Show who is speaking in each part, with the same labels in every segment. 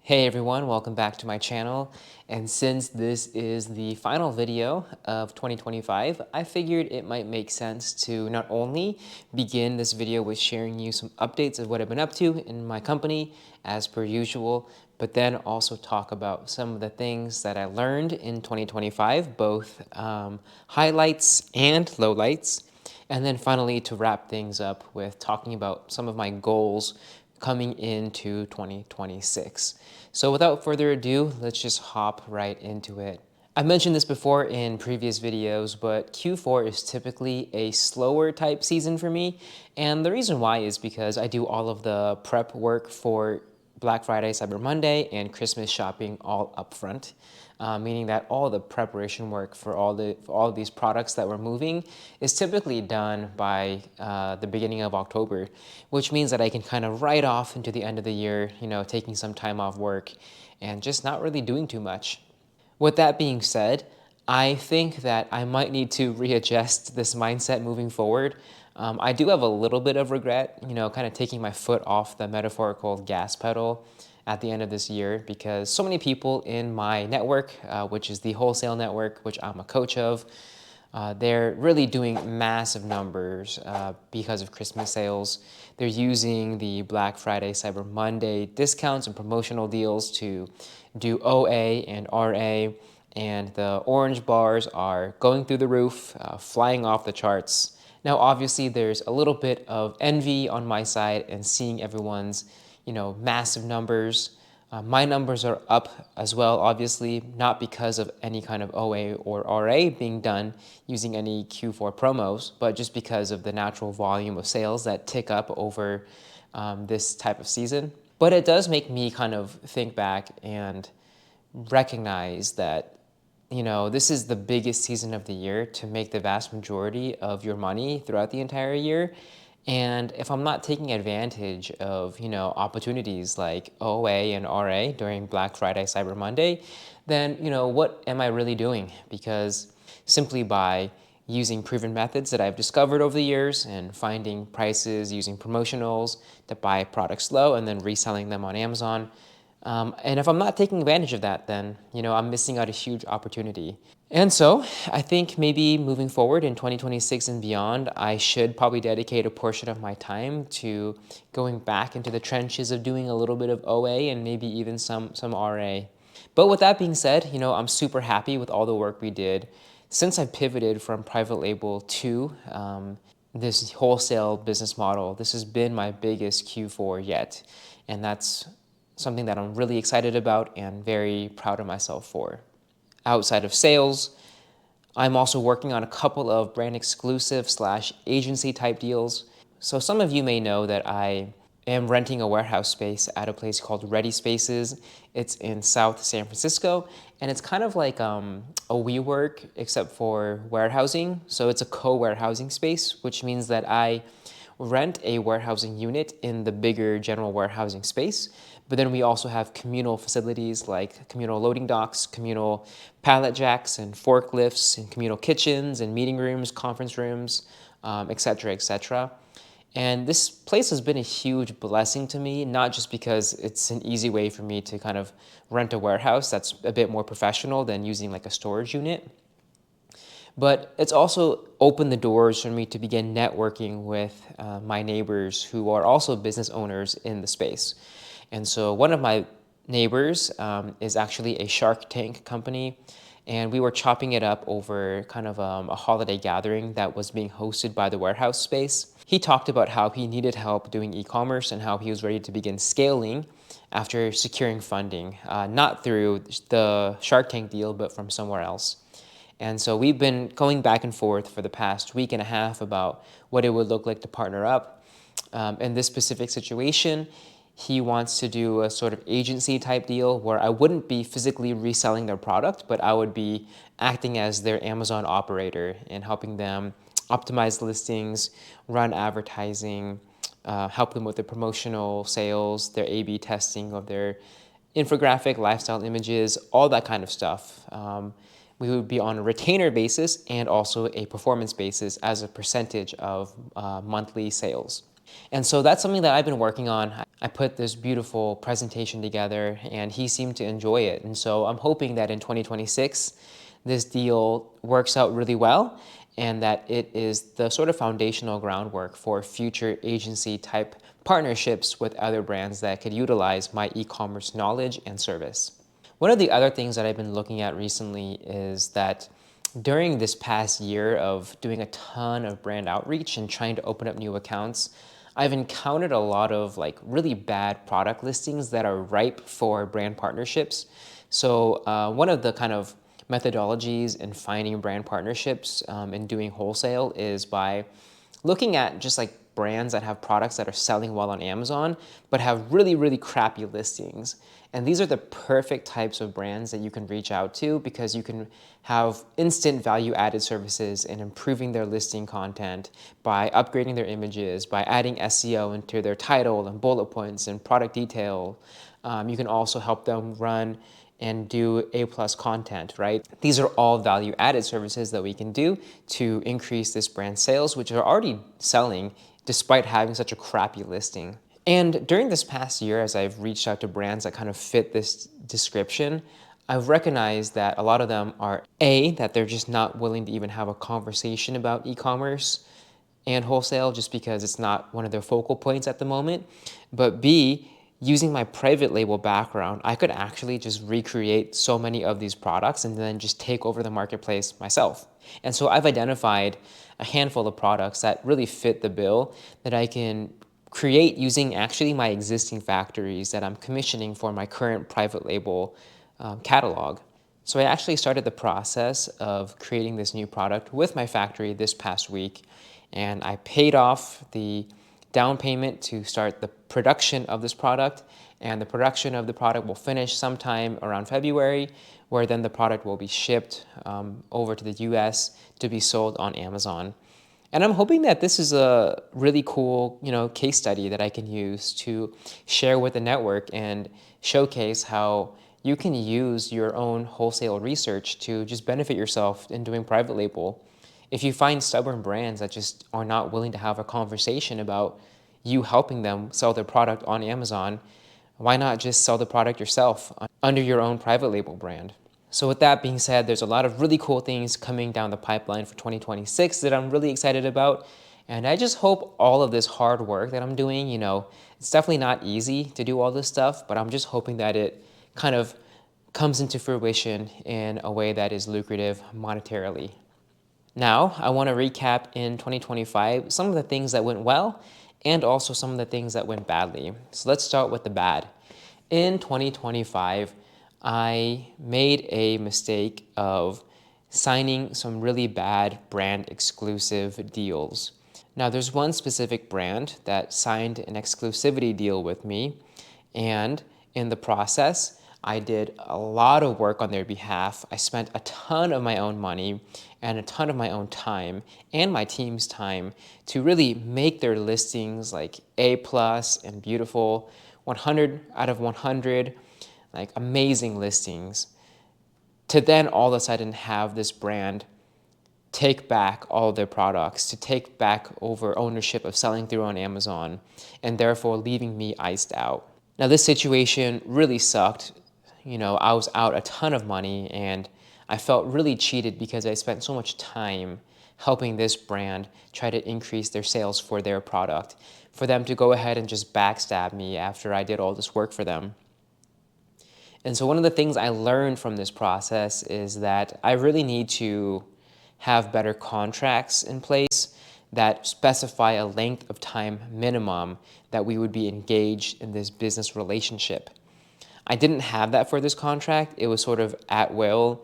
Speaker 1: Hey everyone, welcome back to my channel. And since this is the final video of 2025, I figured it might make sense to not only begin this video with sharing you some updates of what I've been up to in my company as per usual, but then also talk about some of the things that I learned in 2025, both highlights and lowlights. And then finally to wrap things up with talking about some of my goals coming into 2026. So without further ado, let's just hop right into it. I mentioned this before in previous videos, but Q4 is typically a slower type season for me. And the reason why is because I do all of the prep work for Black Friday, Cyber Monday, and Christmas shopping all upfront. Meaning that all the preparation work for all of these products that we're moving is typically done by the beginning of October, which means that I can kind of write off into the end of the year, taking some time off work and just not really doing too much. With that being said, I think that I might need to readjust this mindset moving forward. I do have a little bit of regret, kind of taking my foot off the metaphorical gas pedal at the end of this year because so many people in my network, which is the wholesale network, which I'm a coach of, they're really doing massive numbers because of Christmas sales. They're using the Black Friday, Cyber Monday discounts and promotional deals to do OA and RA, and the orange bars are going through the roof, flying off the charts. Now, obviously, there's a little bit of envy on my side and seeing everyone's, massive numbers. My numbers are up as well, obviously, not because of any kind of OA or RA being done using any Q4 promos, but just because of the natural volume of sales that tick up over this type of season. But it does make me kind of think back and recognize that this is the biggest season of the year to make the vast majority of your money throughout the entire year. And if I'm not taking advantage of, opportunities like OA and RA during Black Friday, Cyber Monday, then, what am I really doing? Because simply by using proven methods that I've discovered over the years and finding prices using promotionals to buy products low and then reselling them on Amazon, and if I'm not taking advantage of that, then I'm missing out a huge opportunity. And so I think maybe moving forward in 2026 and beyond, I should probably dedicate a portion of my time to going back into the trenches of doing a little bit of OA and maybe even some RA. But with that being said, I'm super happy with all the work we did since I pivoted from private label to this wholesale business model. This has been my biggest Q4 yet, and that's something that I'm really excited about and very proud of myself for. Outside of sales, I'm also working on a couple of brand exclusive / agency type deals. So some of you may know that I am renting a warehouse space at a place called Ready Spaces. It's in South San Francisco, and it's kind of like a WeWork except for warehousing. So it's a co-warehousing space, which means that I rent a warehousing unit in the bigger general warehousing space. But then we also have communal facilities like communal loading docks, communal pallet jacks and forklifts, and communal kitchens and meeting rooms, conference rooms, et cetera, et cetera. And this place has been a huge blessing to me, not just because it's an easy way for me to kind of rent a warehouse that's a bit more professional than using like a storage unit, but it's also opened the doors for me to begin networking with my neighbors who are also business owners in the space. And so one of my neighbors is actually a Shark Tank company, and we were chopping it up over kind of a holiday gathering that was being hosted by the warehouse space. He talked about how he needed help doing e-commerce and how he was ready to begin scaling after securing funding, not through the Shark Tank deal, but from somewhere else. And so we've been going back and forth for the past week and a half about what it would look like to partner up. In this specific situation, he wants to do a sort of agency type deal where I wouldn't be physically reselling their product, but I would be acting as their Amazon operator and helping them optimize listings, run advertising, help them with the promotional sales, their A/B testing of their infographic, lifestyle images, all that kind of stuff. We would be on a retainer basis and also a performance basis as a percentage of monthly sales. And so that's something that I've been working on. I put this beautiful presentation together and he seemed to enjoy it. And so I'm hoping that in 2026, this deal works out really well and that it is the sort of foundational groundwork for future agency type partnerships with other brands that could utilize my e-commerce knowledge and service. One of the other things that I've been looking at recently is that during this past year of doing a ton of brand outreach and trying to open up new accounts, I've encountered a lot of like really bad product listings that are ripe for brand partnerships. So one of the kind of methodologies in finding brand partnerships and doing wholesale is by looking at just like brands that have products that are selling well on Amazon, but have really, really crappy listings. And these are the perfect types of brands that you can reach out to because you can have instant value added services in improving their listing content by upgrading their images, by adding SEO into their title and bullet points and product detail. You can also help them run and do A+ content, right? These are all value added services that we can do to increase this brand sales, which are already selling despite having such a crappy listing. And during this past year, as I've reached out to brands that kind of fit this description, I've recognized that a lot of them are A, that they're just not willing to even have a conversation about e-commerce and wholesale just because it's not one of their focal points at the moment. But B, using my private label background, I could actually just recreate so many of these products and then just take over the marketplace myself. And so I've identified a handful of products that really fit the bill that I can create using actually my existing factories that I'm commissioning for my current private label catalog. So I actually started the process of creating this new product with my factory this past week, and I paid off the down payment to start the production of this product, and the production of the product will finish sometime around February, where then the product will be shipped over to the US to be sold on Amazon. And I'm hoping that this is a really cool, case study that I can use to share with the network and showcase how you can use your own wholesale research to just benefit yourself in doing private label. If you find stubborn brands that just are not willing to have a conversation about you helping them sell their product on Amazon, why not just sell the product yourself under your own private label brand? So with that being said, there's a lot of really cool things coming down the pipeline for 2026 that I'm really excited about. And I just hope all of this hard work that I'm doing, it's definitely not easy to do all this stuff, but I'm just hoping that it kind of comes into fruition in a way that is lucrative monetarily. Now, I want to recap in 2025 some of the things that went well and also some of the things that went badly. So let's start with the bad. In 2025, I made a mistake of signing some really bad brand exclusive deals. Now, there's one specific brand that signed an exclusivity deal with me, and in the process, I did a lot of work on their behalf. I spent a ton of my own money and a ton of my own time and my team's time to really make their listings like A+ and beautiful, 100 out of 100, like amazing listings, to then all of a sudden have this brand take back all of their products, to take back over ownership of selling through on Amazon, and therefore leaving me iced out. Now, this situation really sucked. I was out a ton of money and I felt really cheated because I spent so much time helping this brand try to increase their sales for their product, for them to go ahead and just backstab me after I did all this work for them. And so one of the things I learned from this process is that I really need to have better contracts in place that specify a length of time minimum that we would be engaged in this business relationship. I didn't have that for this contract. It was sort of at will.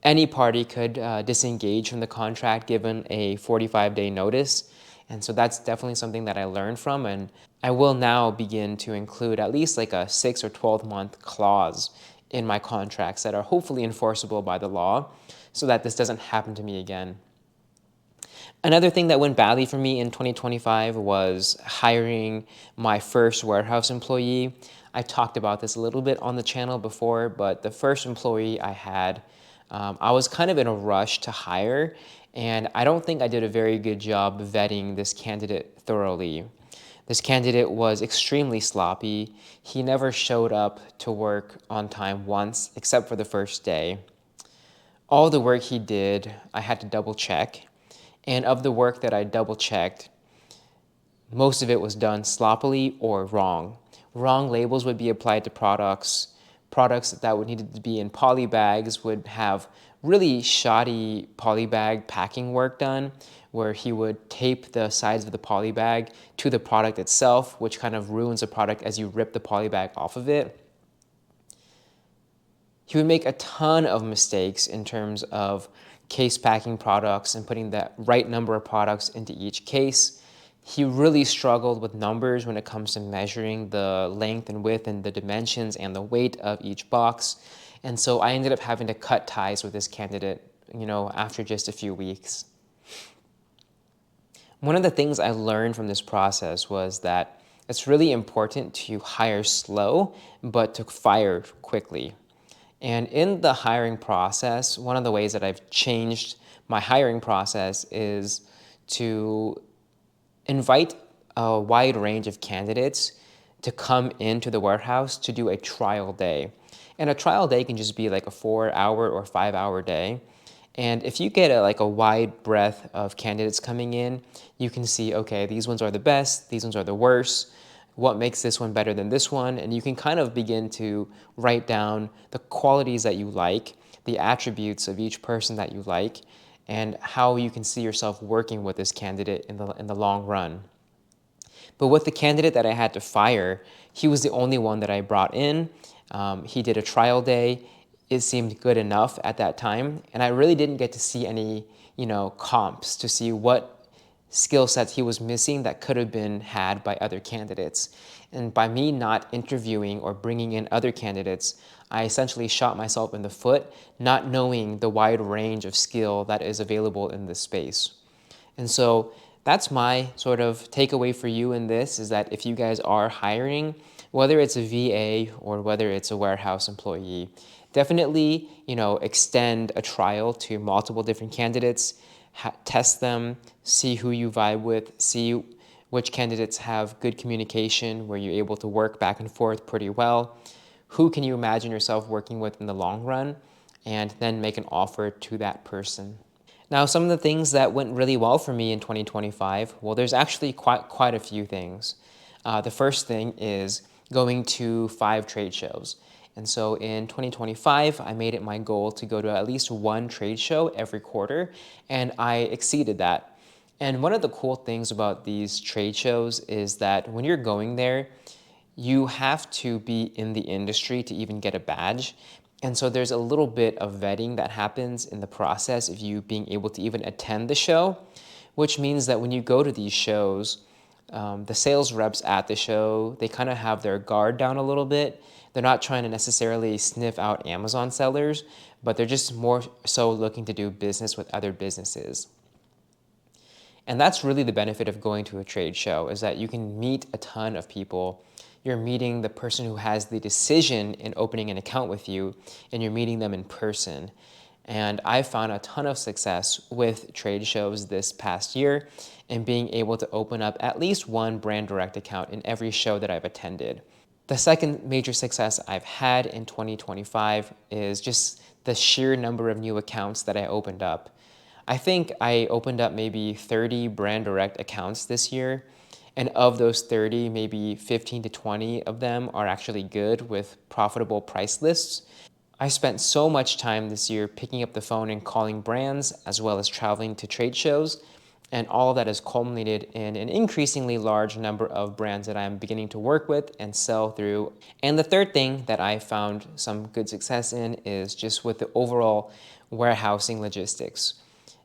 Speaker 1: Any party could disengage from the contract given a 45-day notice. And so that's definitely something that I learned from. And I will now begin to include at least like a 6 or 12-month clause in my contracts that are hopefully enforceable by the law so that this doesn't happen to me again. Another thing that went badly for me in 2025 was hiring my first warehouse employee. I talked about this a little bit on the channel before, but the first employee I had, I was kind of in a rush to hire, and I don't think I did a very good job vetting this candidate thoroughly. This candidate was extremely sloppy. He never showed up to work on time once, except for the first day. All the work he did, I had to double check. And of the work that I double checked, most of it was done sloppily or wrong. Wrong labels would be applied to products. Products that would need to be in poly bags would have really shoddy poly bag packing work done, where he would tape the sides of the poly bag to the product itself, which kind of ruins the product as you rip the poly bag off of it. He would make a ton of mistakes in terms of case packing products and putting the right number of products into each case. He really struggled with numbers when it comes to measuring the length and width and the dimensions and the weight of each box. And so I ended up having to cut ties with this candidate, after just a few weeks. One of the things I learned from this process was that it's really important to hire slow, but to fire quickly. And in the hiring process, one of the ways that I've changed my hiring process is to invite a wide range of candidates to come into the warehouse to do a trial day. And a trial day can just be like a 4-hour or 5-hour day. And if you get a wide breadth of candidates coming in, you can see, okay, these ones are the best, these ones are the worst, what makes this one better than this one, and you can kind of begin to write down the qualities that you like, the attributes of each person that you like, and how you can see yourself working with this candidate in the long run. But with the candidate that I had to fire, he was the only one that I brought in. He did a trial day. It seemed good enough at that time, and I really didn't get to see any, comps to see what skill sets he was missing that could have been had by other candidates. And by me not interviewing or bringing in other candidates, I essentially shot myself in the foot, not knowing the wide range of skill that is available in this space. And so that's my sort of takeaway for you in this, is that if you guys are hiring, whether it's a VA or whether it's a warehouse employee, definitely, extend a trial to multiple different candidates, test them, see who you vibe with, see which candidates have good communication where you're able to work back and forth pretty well, who can you imagine yourself working with in the long run, and then make an offer to that person. Now, some of the things that went really well for me in 2025, well, there's actually quite a few things. The first thing is going to 5 trade shows. And so in 2025, I made it my goal to go to at least 1 trade show every quarter, and I exceeded that. And one of the cool things about these trade shows is that when you're going there, you have to be in the industry to even get a badge. And so there's a little bit of vetting that happens in the process of you being able to even attend the show, which means that when you go to these shows, the sales reps at the show, they kind of have their guard down a little bit. They're not trying to necessarily sniff out Amazon sellers, but they're just more so looking to do business with other businesses. And that's really the benefit of going to a trade show, is that you can meet a ton of people. You're meeting the person who has the decision in opening an account with you, and you're meeting them in person. And I found a ton of success with trade shows this past year and being able to open up at least 1 brand direct account in every show that I've attended. The second major success I've had in 2025 is just the sheer number of new accounts that I opened up. I think I opened up maybe 30 brand direct accounts this year, and of those 30, maybe 15 to 20 of them are actually good with profitable price lists. I spent so much time this year picking up the phone and calling brands, as well as traveling to trade shows, and all of that has culminated in an increasingly large number of brands that I'm beginning to work with and sell through. And the third thing that I found some good success in is just with the overall warehousing logistics.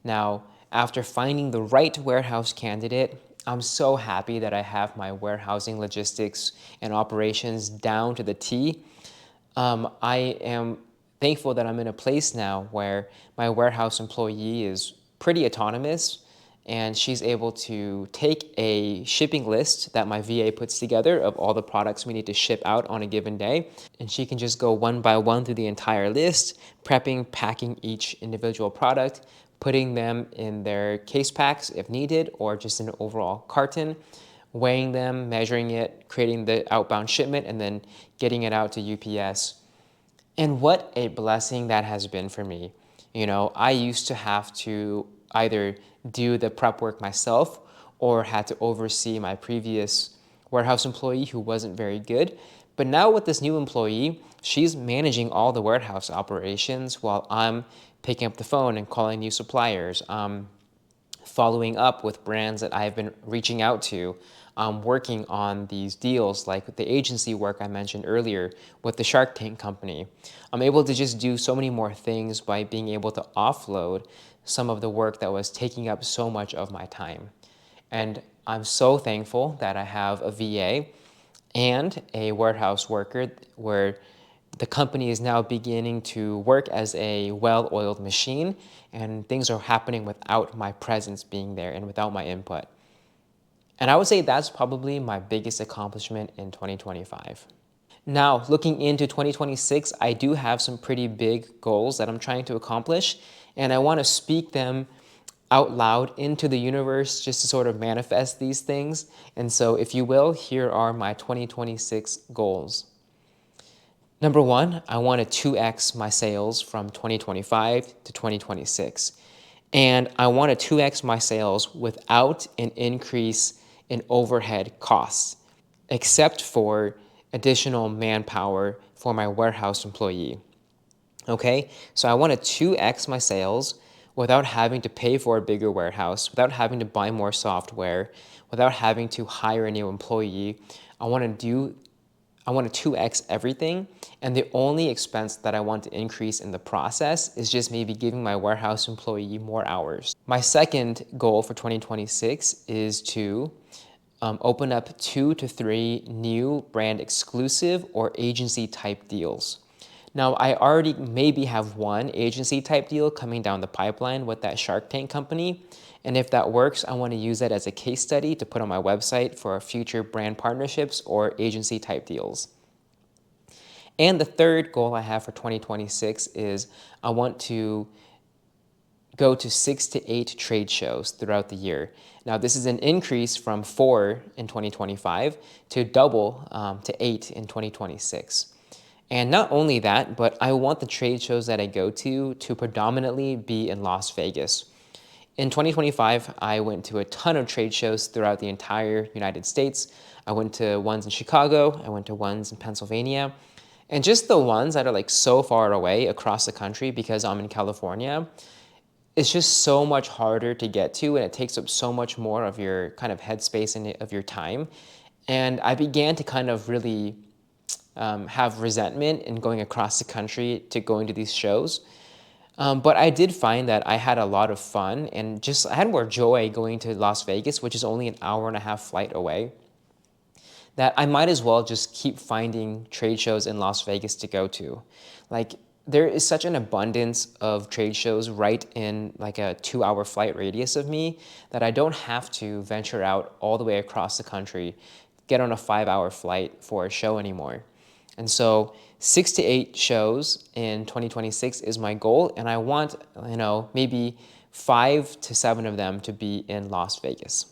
Speaker 1: Now, after finding the right warehouse candidate, I'm so happy that I have my warehousing logistics and operations down to the T. I am thankful that I'm in a place now where my warehouse employee is pretty autonomous, and she's able to take a shipping list that my VA puts together of all the products we need to ship out on a given day, and she can just go one by one through the entire list, prepping, packing each individual product, putting them in their case packs if needed, or just in an overall carton, weighing them, measuring it, creating the outbound shipment, and then getting it out to UPS. And what a blessing that has been for me. You know, I used to have to either do the prep work myself or had to oversee my previous warehouse employee who wasn't very good. But now with this new employee, she's managing all the warehouse operations while I'm picking up the phone and calling new suppliers, following up with brands that I've been reaching out to, working on these deals like the agency work I mentioned earlier with the Shark Tank company. I'm able to just do so many more things by being able to offload some of the work that was taking up so much of my time. And I'm so thankful that I have a VA and a warehouse worker where the company is now beginning to work as a well-oiled machine, and things are happening without my presence being there and without my input. And I would say that's probably my biggest accomplishment in 2025. Now, looking into 2026, I do have some pretty big goals that I'm trying to accomplish, and I want to speak them out loud into the universe just to sort of manifest these things. And so, if you will, here are my 2026 goals. Number one, I want to 2x my sales from 2025 to 2026. And I want to 2x my sales without an increase in overhead costs, except for additional manpower for my warehouse employee. Okay, so I want to 2x my sales without having to pay for a bigger warehouse, without having to buy more software, without having to hire a new employee. I want to 2x everything, and the only expense that I want to increase in the process is just maybe giving my warehouse employee more hours. My second goal for 2026 is to open up 2 to 3 new brand exclusive or agency type deals. Now, I already maybe have one agency type deal coming down the pipeline with that Shark Tank company. And if that works, I want to use that as a case study to put on my website for future brand partnerships or agency type deals. And the third goal I have for 2026 is I want to go to 6 to 8 trade shows throughout the year. Now, this is an increase from 4 in 2025 to double to 8 in 2026. And not only that, but I want the trade shows that I go to predominantly be in Las Vegas. In 2025, I went to a ton of trade shows throughout the entire United States. I went to ones in Chicago, I went to ones in Pennsylvania, and just the ones that are like so far away across the country because I'm in California, it's just so much harder to get to, and it takes up so much more of your kind of headspace and of your time. And I began to kind of really have resentment in going across the country to going to these shows. But I did find that I had a lot of fun and just I had more joy going to Las Vegas, which is only an hour and a half flight away, that I might as well just keep finding trade shows in Las Vegas to go to. Like, there is such an abundance of trade shows right in like a 2-hour flight radius of me that I don't have to venture out all the way across the country, get on a 5-hour flight for a show anymore. And so 6 to 8 shows in 2026 is my goal, and I want, maybe 5 to 7 of them to be in Las Vegas.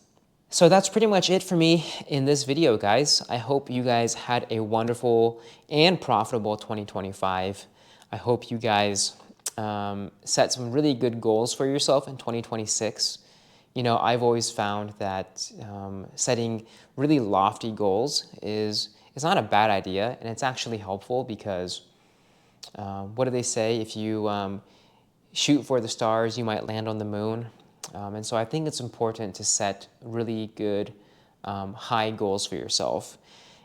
Speaker 1: So that's pretty much it for me in this video, guys. I hope you guys had a wonderful and profitable 2025. I hope you guys set some really good goals for yourself in 2026. You know, I've always found that setting really lofty goals is not a bad idea, and it's actually helpful because what do they say? If you shoot for the stars, you might land on the moon. And so I think it's important to set really good high goals for yourself.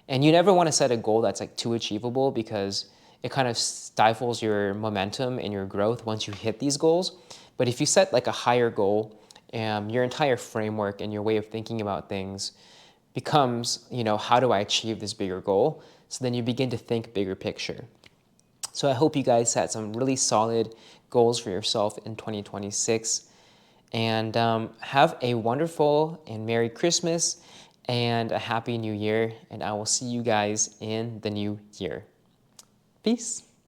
Speaker 1: And you never want to set a goal that's like too achievable because it kind of stifles your momentum and your growth once you hit these goals. But if you set like a higher goal, your entire framework and your way of thinking about things becomes, how do I achieve this bigger goal? So then you begin to think bigger picture. So I hope you guys set some really solid goals for yourself in 2026. And have a wonderful and Merry Christmas and a Happy New Year. And I will see you guys in the new year. Peace.